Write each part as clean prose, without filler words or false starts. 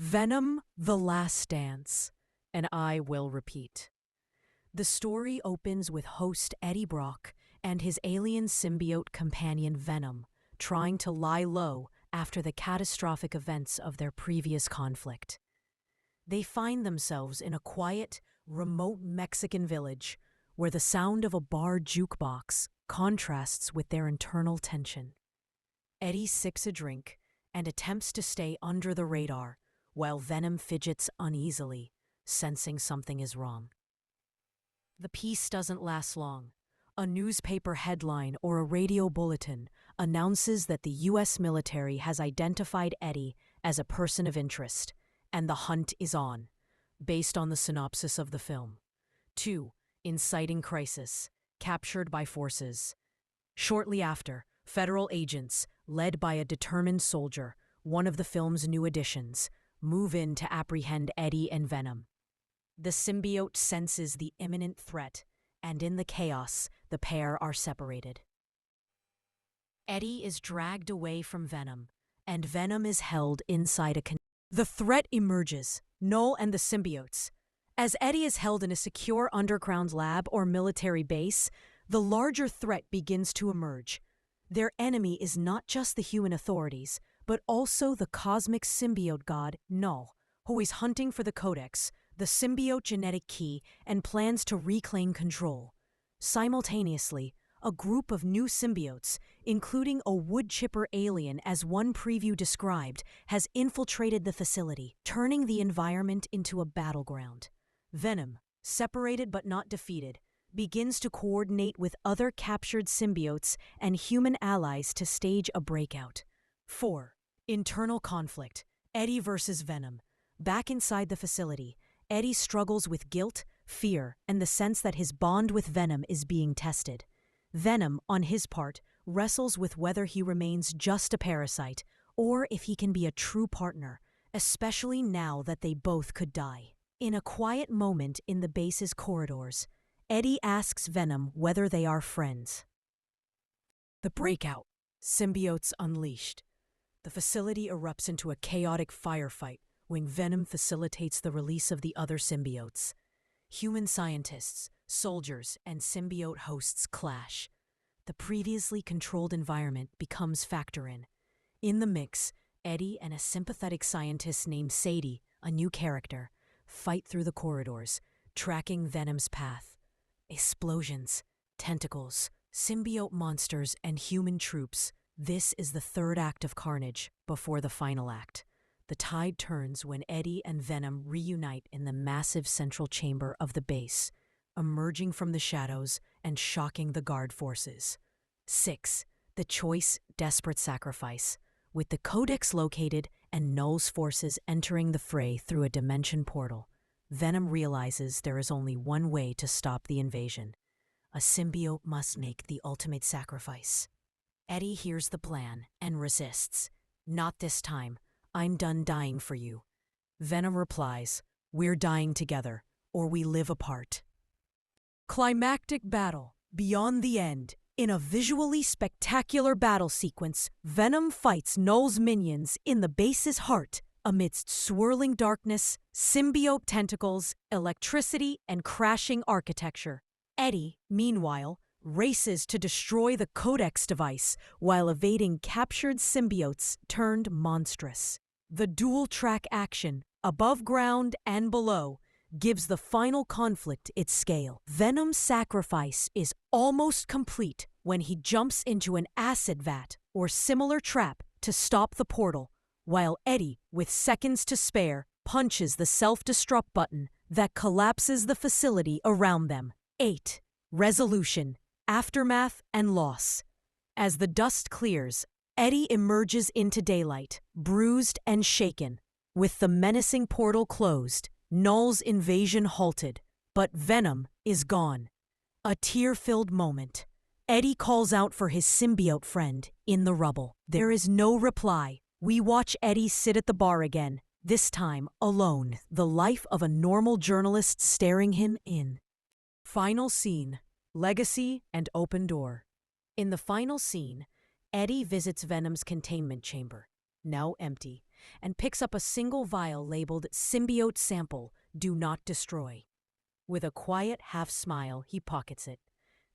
Venom: The Last Dance, and I will repeat. The story opens with host Eddie Brock and his alien symbiote companion Venom trying to lie low after the catastrophic events of their previous conflict. They find themselves in a quiet, remote Mexican village where the sound of a bar jukebox contrasts with their internal tension. Eddie sips a drink and attempts to stay under the radar while Venom fidgets uneasily, sensing something is wrong. The peace doesn't last long. A newspaper headline or a radio bulletin announces that the U.S. military has identified Eddie as a person of interest, and the hunt is on, based on the synopsis of the film. 2. Inciting crisis, captured by forces. Shortly after, federal agents, led by a determined soldier, one of the film's new additions, move in to apprehend Eddie and Venom. The symbiote senses the imminent threat, and in the chaos, the pair are separated. Eddie is dragged away from Venom, and Venom is held inside a The threat emerges, Null and the symbiotes. As Eddie is held in a secure underground lab or military base, the larger threat begins to emerge. Their enemy is not just the human authorities, but also the cosmic symbiote god, Null, who is hunting for the Codex, the symbiote genetic key, and plans to reclaim control. Simultaneously, a group of new symbiotes, including a woodchipper alien as one preview described, has infiltrated the facility, turning the environment into a battleground. Venom, separated but not defeated, begins to coordinate with other captured symbiotes and human allies to stage a breakout. 4. Internal conflict. Eddie versus Venom. Back inside the facility, Eddie struggles with guilt, fear, and the sense that his bond with Venom is being tested. Venom, on his part, wrestles with whether he remains just a parasite or if he can be a true partner, especially now that they both could die. In a quiet moment in the base's corridors, Eddie asks Venom whether they are friends. The breakout. Symbiotes unleashed. The facility erupts into a chaotic firefight when Venom facilitates the release of the other symbiotes. Human scientists, soldiers, and symbiote hosts clash. The previously controlled environment becomes factor-in. In the mix, Eddie and a sympathetic scientist named Sadie, a new character, fight through the corridors, tracking Venom's path. Explosions, tentacles, symbiote monsters, and human troops. This is the third act of carnage before the final act. The tide turns when Eddie and Venom reunite in the massive central chamber of the base, emerging from the shadows and shocking the guard forces. 6. The choice, desperate sacrifice. With the Codex located and Null's forces entering the fray through a dimension portal, Venom realizes there is only one way to stop the invasion. A symbiote must make the ultimate sacrifice. Eddie hears the plan and resists. Not this time. I'm done dying for you. Venom replies, we're dying together, or we live apart. Climactic battle. Beyond the end. In a visually spectacular battle sequence, Venom fights Null's minions in the base's heart amidst swirling darkness, symbiote tentacles, electricity, and crashing architecture. Eddie, meanwhile, races to destroy the Codex device while evading captured symbiotes turned monstrous. The dual-track action, above ground and below, gives the final conflict its scale. Venom's sacrifice is almost complete when he jumps into an acid vat or similar trap to stop the portal, while Eddie, with seconds to spare, punches the self-destruct button that collapses the facility around them. 8. Resolution, aftermath, and loss. As the dust clears, Eddie emerges into daylight, bruised and shaken. With the menacing portal closed, Null's invasion halted, but Venom is gone. A tear-filled moment. Eddie calls out for his symbiote friend in the rubble. There is no reply. We watch Eddie sit at the bar again, this time alone, the life of a normal journalist staring him in. Final scene. Legacy and open door. In the final scene, Eddie visits Venom's containment chamber, now empty, and picks up a single vial labeled Symbiote Sample, Do Not Destroy. With a quiet half-smile, he pockets it.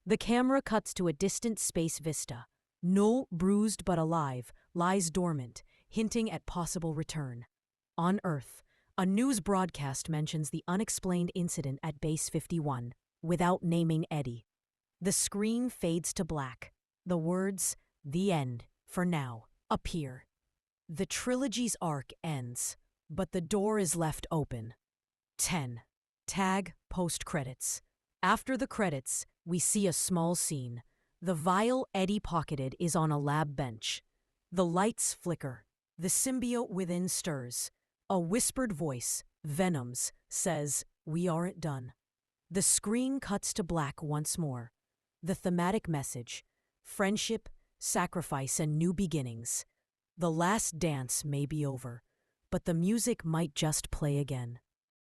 The camera cuts to a distant space vista. Null, bruised but alive, lies dormant, hinting at possible return. On Earth, a news broadcast mentions the unexplained incident at Base 51, without naming Eddie. The screen fades to black. The words, "The end, for now," appear. The trilogy's arc ends, but the door is left open. 10. Tag post-credits. After the credits, we see a small scene. The vial Eddie pocketed is on a lab bench. The lights flicker. The symbiote within stirs. A whispered voice, Venom's, says, "We aren't done." The screen cuts to black once more. The thematic message: friendship, sacrifice, and new beginnings. The last dance may be over, but the music might just play again.